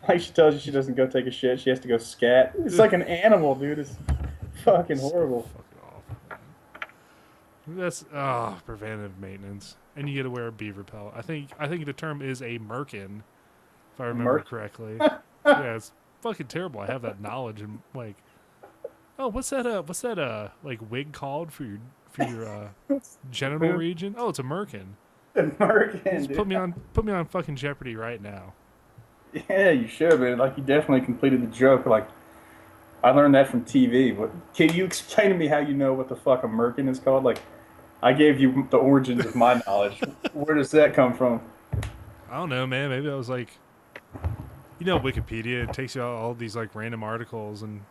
Like she tells you she doesn't go take a shit, she has to go scat. It's like an animal, dude. It's fucking horrible. fuck it off. That's preventative maintenance, and you get to wear a beaver pelt. I think the term is a merkin, if I remember Merc? correctly. Yeah, it's fucking terrible. I have that knowledge and like, oh, what's that like wig called for your genital region? Oh, it's a merkin. American, Just dude. put me on fucking Jeopardy right now. Yeah, you should, man. Like you definitely completed the joke. Like I learned that from TV. But can you explain to me how you know what the fuck a merkin is called? Like I gave you the origins of my knowledge. Where does that come from? I don't know, man. Maybe I was like, Wikipedia. It takes you all these like random articles, and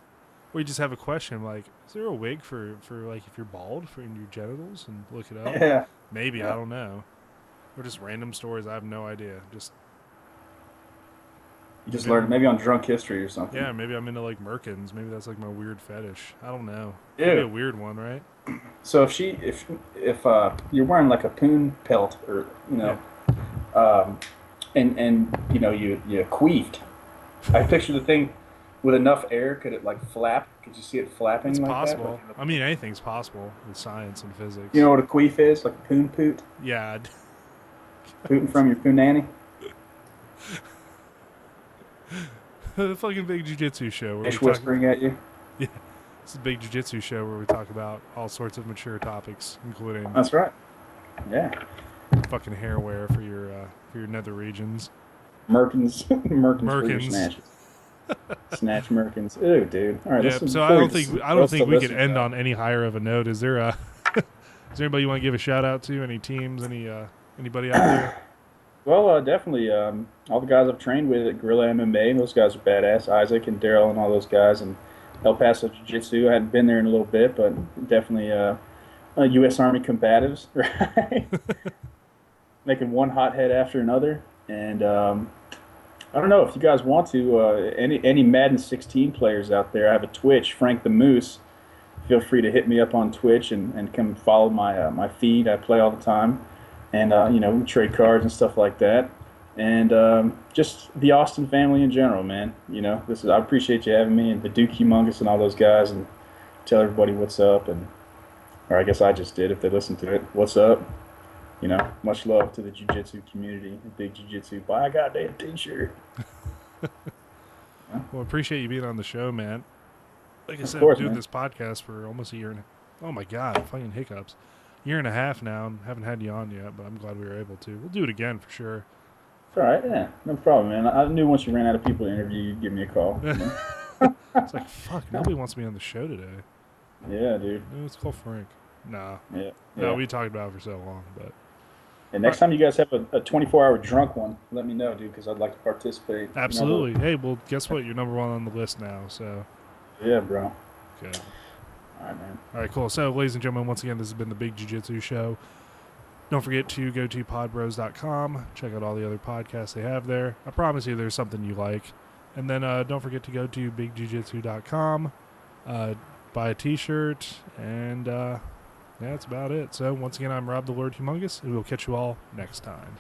or you just have a question like, is there a wig for like if you're bald for in your genitals, and look it up. Yeah. Maybe Yeah. I don't know. Or just random stories. I have no idea. Just You just learned maybe on Drunk History or something. yeah, maybe I'm into like merkins. Maybe that's like my weird fetish. I don't know. Yeah. Maybe a weird one, right? So if you're wearing like a poon pelt or and you queefed, I picture the thing with enough air. Could it like flap? Could you see it flapping It's like possible. that? I mean, anything's possible with science and physics. You know what a queef is? Like a poon poot, Yeah. pooting from your poonanny. The fucking big jiu-jitsu show. Where Fish we talk, whispering at you. yeah, it's a big jiu-jitsu show where we talk about all sorts of mature topics, including That's right. Yeah. fucking hair wear for your nether regions. Merkins, Merkins, for your Merkins. snatches. Snatch Merkins. Ooh, dude. All right. Yeah, listen, so I before don't we think roast the we could listeners end out. on any higher of a note. Is there is there anybody you want to give a shout out to? Any teams? Anybody out there? Well, definitely. All the guys I've trained with at Gorilla MMA, those guys are badass. Isaac and Daryl and all those guys, and El Paso Jiu-Jitsu. I hadn't been there in a little bit, but definitely U.S. Army combatives, right? Making one hothead after another. And I don't know if you guys want to. Any Madden 16 players out there? I have a Twitch, Frank the Moose. Feel free to hit me up on Twitch and come follow my feed. I play all the time. And we trade cards and stuff like that, and just the Austin family in general, man. I appreciate you having me, and the Duke Humongous and all those guys, and tell everybody what's up, or I guess I just did if they listen to it. What's up? Much love to the jiu-jitsu community, the big jiu-jitsu. Buy a goddamn t-shirt. Well, appreciate you being on the show, man. Like I said, course, I'm doing man. this podcast for almost a year and oh my god, fucking hiccups. Year and a half now, and haven't had you on yet, but I'm glad we were able to. We'll do it again for sure. It's all right, yeah, no problem, man. I knew once you ran out of people to interview, you'd give me a call. It's like, fuck, nobody wants me on the show today. Yeah, dude. No, let's call Frank. Nah. Yeah. No, we talked about it for so long, but And next time you guys have a 24-hour drunk one, let me know, dude, because I'd like to participate. absolutely. Hey, well, guess what? You're number one on the list now, so Yeah, bro. good. All right, man. All right, cool. So, ladies and gentlemen, once again, this has been the Big Jiu-Jitsu Show. Don't forget to go to podbros.com. Check out all the other podcasts they have there. I promise you there's something you like. And then don't forget to go to bigjujitsu.com. buy a t-shirt, and yeah, that's about it. So once again, I'm Rob the Lord Humongous, and we'll catch you all next time.